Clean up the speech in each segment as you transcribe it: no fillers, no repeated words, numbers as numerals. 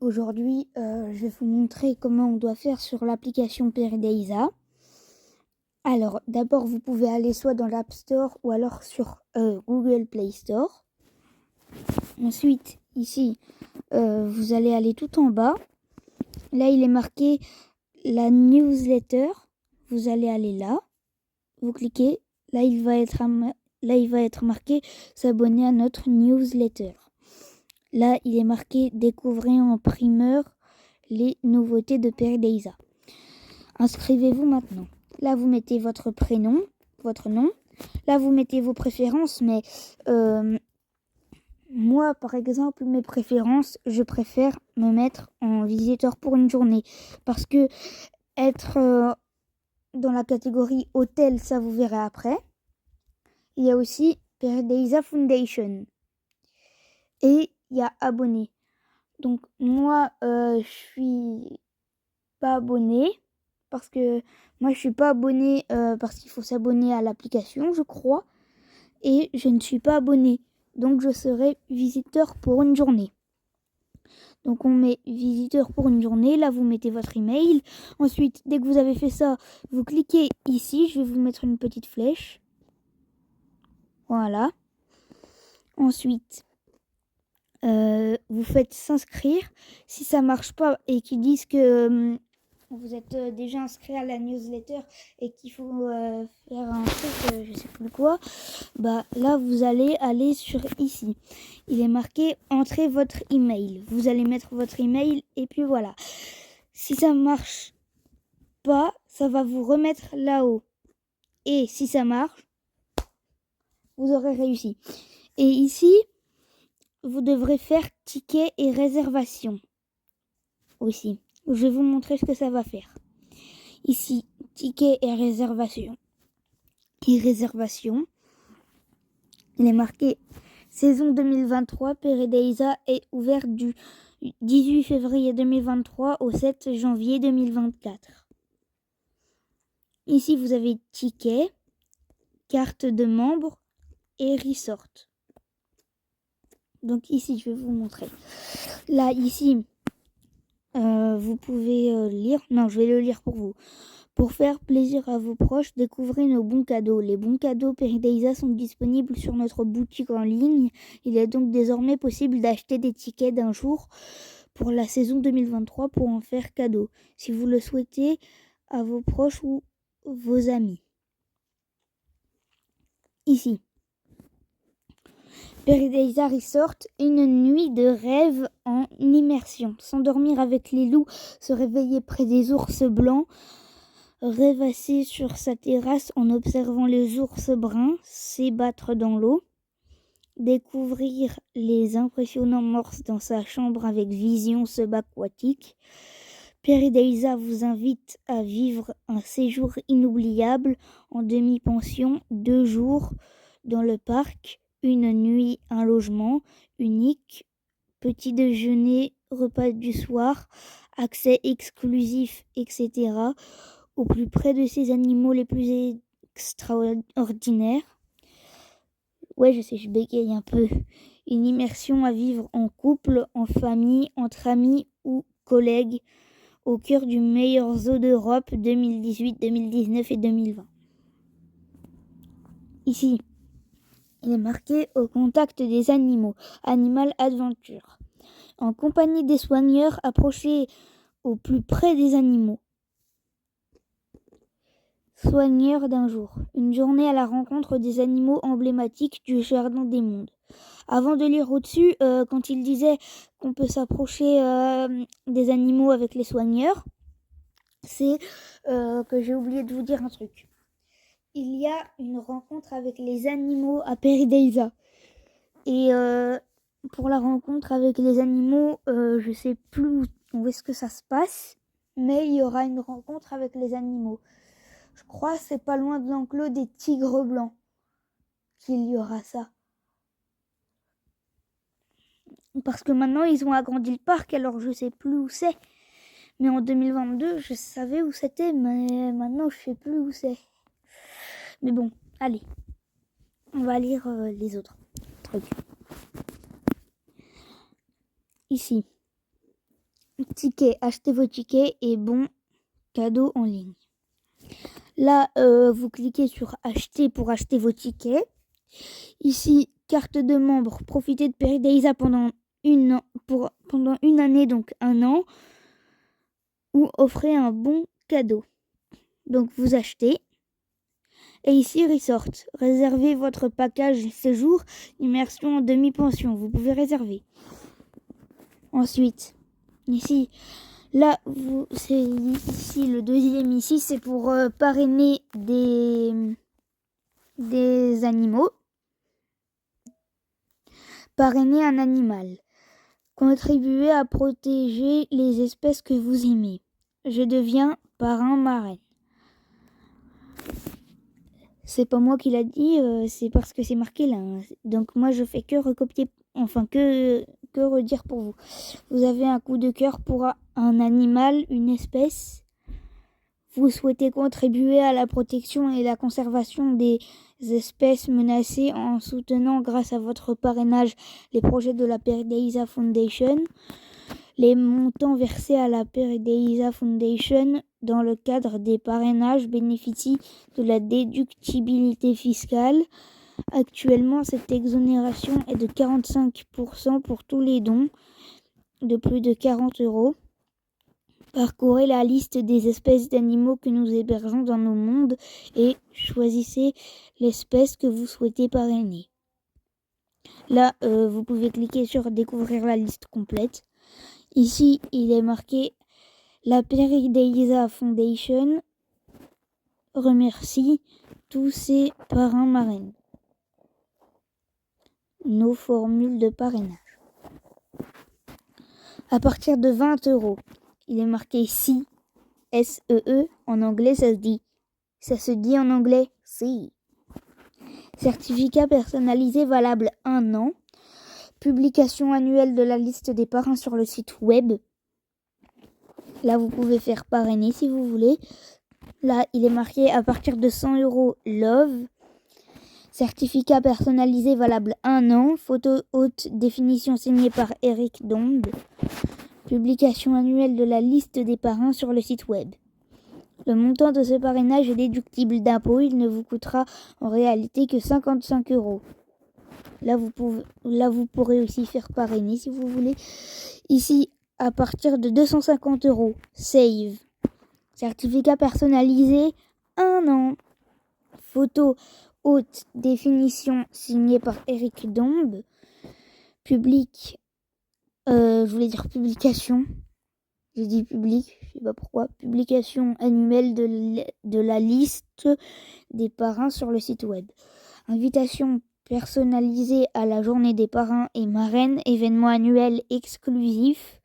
Aujourd'hui, je vais vous montrer comment on doit faire sur l'application Peridaisa. Alors, d'abord, vous pouvez aller soit dans l'App Store ou alors sur Google Play Store. Ensuite, ici, vous allez aller tout en bas. Là, il est marqué la newsletter. Vous allez aller là. Vous cliquez. Là, il va être marqué s'abonner à notre newsletter. Là, il est marqué découvrez en primeur les nouveautés de Peridaisa. Inscrivez-vous maintenant. Là, vous mettez votre prénom, votre nom. Là, vous mettez vos préférences, mais moi, par exemple, mes préférences, je préfère me mettre en visiteur pour une journée. Parce que être dans la catégorie hôtel, ça vous verrez après. Il y a aussi Peridaisa Foundation. Et il y a abonné. Donc moi, je suis pas abonnée parce que moi je suis pas abonnée parce qu'il faut s'abonner à l'application, je crois, et je ne suis pas abonnée. Donc je serai visiteur pour une journée. Donc on met visiteur pour une journée. Là vous mettez votre email. Ensuite, dès que vous avez fait ça, vous cliquez ici. Je vais vous mettre une petite flèche. Voilà. Ensuite, vous faites s'inscrire. Si ça marche pas et qu'ils disent que vous êtes déjà inscrit à la newsletter et qu'il faut faire un truc, je sais plus quoi, bah là vous allez aller sur ici. Il est marqué entrez votre email. Vous allez mettre votre email et puis voilà. Si ça marche pas, ça va vous remettre là-haut. Et si ça marche, vous aurez réussi. Et ici, vous devrez faire ticket et réservation aussi. Je vais vous montrer ce que ça va faire. Ici, ticket et réservation. Et réservation. Il est marqué saison 2023. Peridaisa est ouvert du 18 février 2023 au 7 janvier 2024. Ici, vous avez ticket, carte de membre et resort. Donc ici, je vais vous montrer. Là, ici, vous pouvez lire. Non, je vais le lire pour vous. Pour faire plaisir à vos proches, découvrez nos bons cadeaux. Les bons cadeaux Peridaisa sont disponibles sur notre boutique en ligne. Il est donc désormais possible d'acheter des tickets d'un jour pour la saison 2023 pour en faire cadeau, si vous le souhaitez, à vos proches ou vos amis. Ici. Peridaisa Resort, une nuit de rêve en immersion. S'endormir avec les loups, se réveiller près des ours blancs, rêvasser sur sa terrasse en observant les ours bruns s'ébattre dans l'eau, découvrir les impressionnants morses dans sa chambre avec vision subaquatique. Peridaisa vous invite à vivre un séjour inoubliable en demi-pension, 2 jours dans le parc, une nuit, un logement unique, petit déjeuner, repas du soir, accès exclusif, etc. au plus près de ces animaux les plus extraordinaires. Ouais, je sais, je bégaye un peu. Une immersion à vivre en couple, en famille, entre amis ou collègues, au cœur du meilleur zoo d'Europe 2018, 2019 et 2020. Ici, il est marqué au contact des animaux, Animal Adventure. En compagnie des soigneurs, approchez au plus près des animaux. Soigneur d'un jour. Une journée à la rencontre des animaux emblématiques du Jardin des Mondes. Avant de lire au-dessus, quand il disait qu'on peut s'approcher des animaux avec les soigneurs, c'est que j'ai oublié de vous dire un truc. Il y a une rencontre avec les animaux à Peridaisa. Et pour la rencontre avec les animaux, je sais plus où est-ce que ça se passe, mais il y aura une rencontre avec les animaux. Je crois que c'est pas loin de l'enclos des tigres blancs qu'il y aura ça. Parce que maintenant, ils ont agrandi le parc, alors je sais plus où c'est. Mais en 2022, je savais où c'était, mais maintenant, je sais plus où c'est. Mais bon, allez. On va lire les autres trucs. Ici. tickets, achetez vos tickets et bons cadeaux en ligne. Là, vous cliquez sur acheter pour acheter vos tickets. Ici, carte de membre, profitez de Peridaisa pendant une année, donc 1 an, ou offrez un bon cadeau. Donc vous achetez. Et ici, Resort, réservez votre package séjour, immersion en demi-pension. Vous pouvez réserver. Ensuite, ici, là, c'est ici le deuxième. Ici, c'est pour parrainer des animaux. Parrainer un animal. Contribuer à protéger les espèces que vous aimez. Je deviens parrain marraine. C'est pas moi qui l'a dit, c'est parce que c'est marqué là. Donc moi je fais que recopier, que redire pour vous. Vous avez un coup de cœur pour un animal, une espèce. Vous souhaitez contribuer à la protection et la conservation des espèces menacées en soutenant grâce à votre parrainage les projets de la Peridaisa Foundation. Les montants versés à la Peridaisa Foundation dans le cadre des parrainages bénéficient de la déductibilité fiscale. Actuellement, cette exonération est de 45% pour tous les dons de plus de 40 €. Parcourez la liste des espèces d'animaux que nous hébergeons dans nos mondes et choisissez l'espèce que vous souhaitez parrainer. Là, vous pouvez cliquer sur découvrir la liste complète. Ici, il est marqué la Peridaisa Foundation remercie tous ses parrains marraines. Nos formules de parrainage. À partir de 20 €, il est marqué si, S-E-E, en anglais ça se dit en anglais si. Certificat personnalisé valable 1 an. Publication annuelle de la liste des parrains sur le site web. Là, vous pouvez faire parrainer si vous voulez. Là, il est marqué à partir de 100 € Love. Certificat personnalisé valable 1 an. Photo haute définition signée par Eric Dombe. Publication annuelle de la liste des parrains sur le site web. Le montant de ce parrainage est déductible d'impôts. Il ne vous coûtera en réalité que 55 €. Là, vous pourrez aussi faire parrainer si vous voulez. Ici, à partir de 250 €, Save. Certificat personnalisé, 1 an. Photo haute définition signée par Eric Dombe. Publication. J'ai dit public, je sais pas pourquoi. Publication annuelle de la liste des parrains sur le site web. Invitation personnalisée à la journée des parrains et marraines, événement annuel exclusif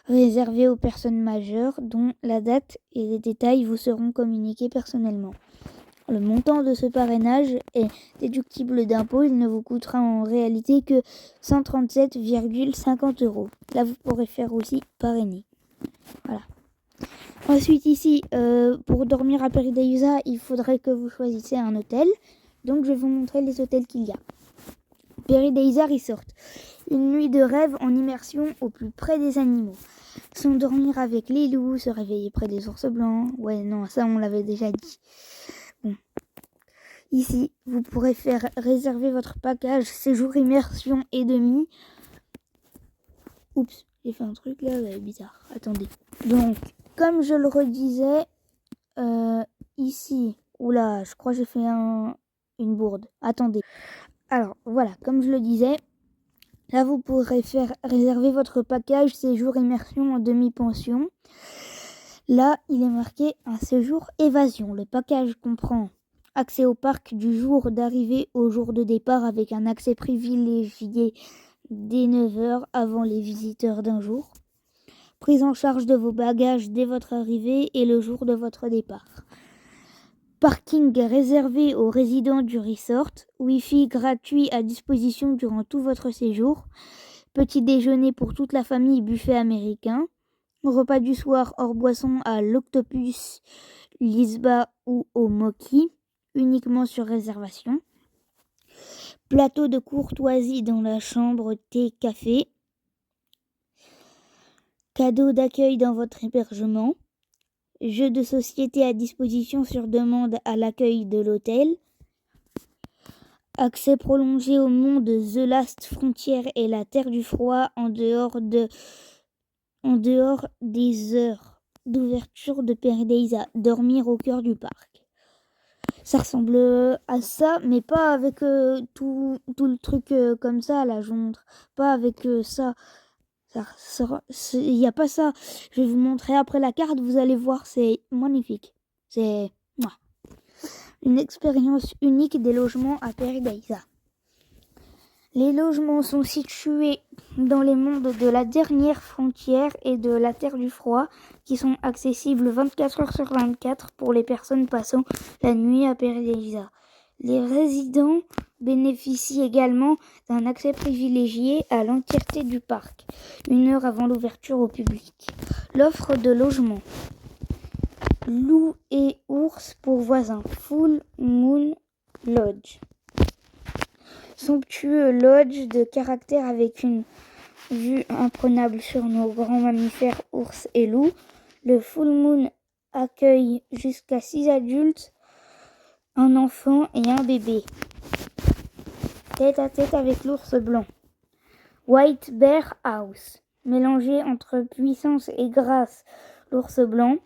réservé aux personnes majeures dont la date et les détails vous seront communiqués personnellement. Le montant de ce parrainage est déductible d'impôts. Il ne vous coûtera en réalité que 137,50 €. Là, vous pourrez faire aussi parrainer. Voilà. Ensuite, ici, pour dormir à Peridaisa, il faudrait que vous choisissiez un hôtel. Donc, je vais vous montrer les hôtels qu'il y a. Peridaisa Resort. Une nuit de rêve en immersion au plus près des animaux. S'endormir avec les loups, se réveiller près des ours blancs. Ouais, non, ça, on l'avait déjà dit. Bon. Ici, vous pourrez faire réserver votre package séjour immersion et demi. Oups, j'ai fait un truc là, bizarre. Attendez. Donc, comme je le redisais, ici, oula, je crois que j'ai fait une bourde. Attendez. Alors, voilà, comme je le disais, là, vous pourrez faire réserver votre package séjour immersion en demi-pension. Là, il est marqué un séjour évasion. Le package comprend accès au parc du jour d'arrivée au jour de départ avec un accès privilégié dès 9 h avant les visiteurs d'un jour. Prise en charge de vos bagages dès votre arrivée et le jour de votre départ. Parking réservé aux résidents du resort. Wi-Fi gratuit à disposition durant tout votre séjour. Petit déjeuner pour toute la famille, buffet américain. Repas du soir hors boisson à l'Octopus, Lisba ou au Moki, uniquement sur réservation. Plateau de courtoisie dans la chambre thé café. cadeaux d'accueil dans votre hébergement, jeux de société à disposition sur demande à l'accueil de l'hôtel, accès prolongé au monde The Last Frontier et la Terre du Froid en dehors des heures d'ouverture de Paradisa, dormir au cœur du parc. Ça ressemble à ça, mais pas avec tout le truc comme ça, là, je vous montre. Pas avec ça. Il n'y a pas ça. Je vais vous montrer après la carte, vous allez voir, c'est magnifique. C'est une expérience unique des logements à Paradisa. Les logements sont situés dans les mondes de la dernière frontière et de la Terre du Froid, qui sont accessibles 24 heures sur 24 pour les personnes passant la nuit à Paradisa. Les résidents bénéficient également d'un accès privilégié à l'entièreté du parc, 1 heure avant l'ouverture au public. L'offre de logement. Loup et ours pour voisins. Full Moon Lodge. Somptueux lodge de caractère avec une vue imprenable sur nos grands mammifères ours et loups. Le Full Moon accueille jusqu'à 6 adultes, un enfant et un bébé. Tête à tête avec l'ours blanc. White Bear House. Mélangé entre puissance et grâce, l'ours blanc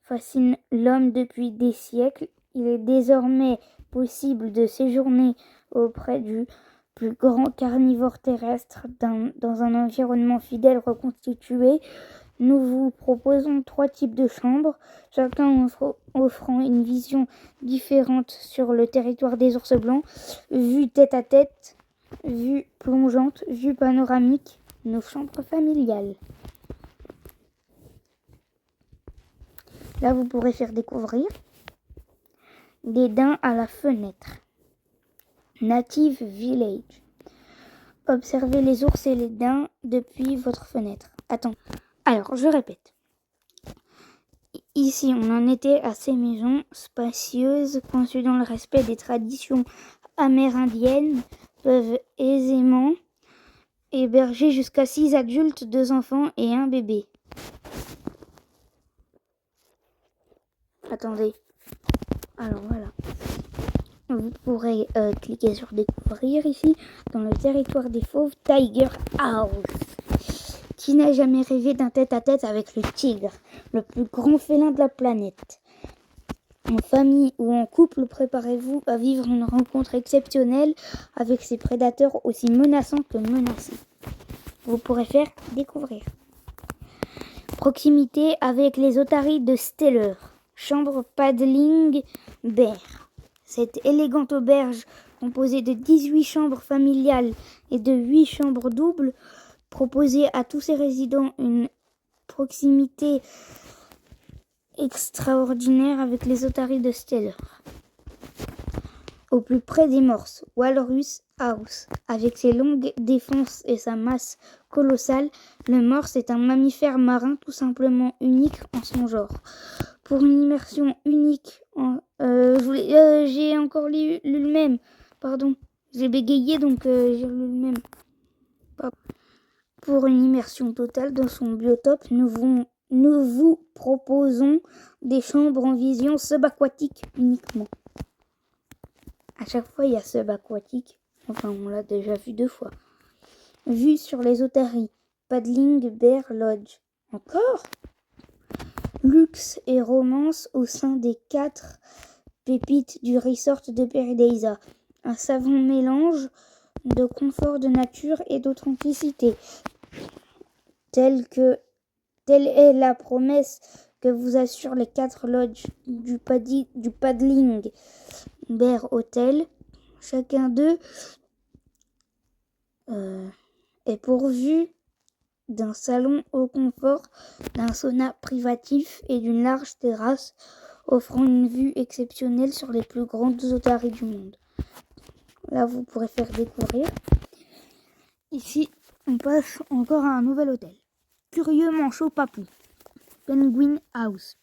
fascine l'homme depuis des siècles. Il est désormais possible de séjourner auprès du plus grand carnivore terrestre dans un environnement fidèle reconstitué. Nous vous proposons 3 types de chambres, chacun offrant une vision différente sur le territoire des ours blancs. Vue tête à tête, vue plongeante, vue panoramique, nos chambres familiales. Là, vous pourrez faire découvrir des daims à la fenêtre. Native Village. Observez les ours et les daims depuis votre fenêtre. Alors, je répète. Ici, on en était à ces maisons spacieuses, conçues dans le respect des traditions amérindiennes, peuvent aisément héberger jusqu'à 6 adultes, 2 enfants et un bébé. Attendez. Alors voilà. Vous pourrez cliquer sur découvrir ici, dans le territoire des fauves, Tiger House. Qui n'a jamais rêvé d'un tête-à-tête avec le tigre, le plus grand félin de la planète? En famille ou en couple, préparez-vous à vivre une rencontre exceptionnelle avec ces prédateurs aussi menaçants que menacés. Vous pourrez faire découvrir. Proximité avec les otaries de Stellar. Chambre Paddling Bear. Cette élégante auberge, composée de 18 chambres familiales et de 8 chambres doubles, proposait à tous ses résidents une proximité extraordinaire avec les otaries de Stellar. Au plus près des morses, Walrus House. Avec ses longues défenses et sa masse colossale, le morse est un mammifère marin tout simplement unique en son genre. Pour une immersion unique, j'ai encore lu le même. Pardon, j'ai bégayé donc j'ai lu le même. Pour une immersion totale dans son biotope, nous vous proposons des chambres en vision subaquatique uniquement. À chaque fois, il y a subaquatique. Enfin, on l'a déjà vu 2 fois. Vue sur les otaries. Paddling Bear Lodge. Encore ? Luxe et romance au sein des 4 pépites du resort de Paradisa. Un savant mélange de confort de nature et d'authenticité. Telle est la promesse que vous assurent les 4 lodges du Paddling Bear Hotel. Chacun d'eux est pourvu d'un salon au confort, d'un sauna privatif et d'une large terrasse offrant une vue exceptionnelle sur les plus grandes otaries du monde. Là, vous pourrez faire découvrir. Ici, on passe encore à un nouvel hôtel. Curieux Manchot Papou, Penguin House.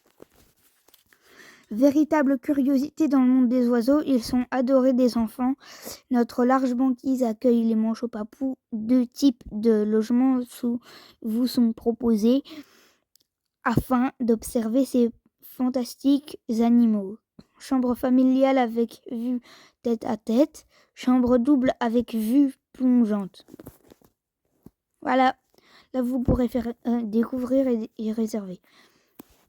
Véritable curiosité dans le monde des oiseaux, ils sont adorés des enfants. Notre large banquise accueille les manchots papous. 2 types de logements vous sont proposés afin d'observer ces fantastiques animaux. Chambre familiale avec vue tête à tête, chambre double avec vue plongeante. Voilà, là vous pourrez faire découvrir et réserver.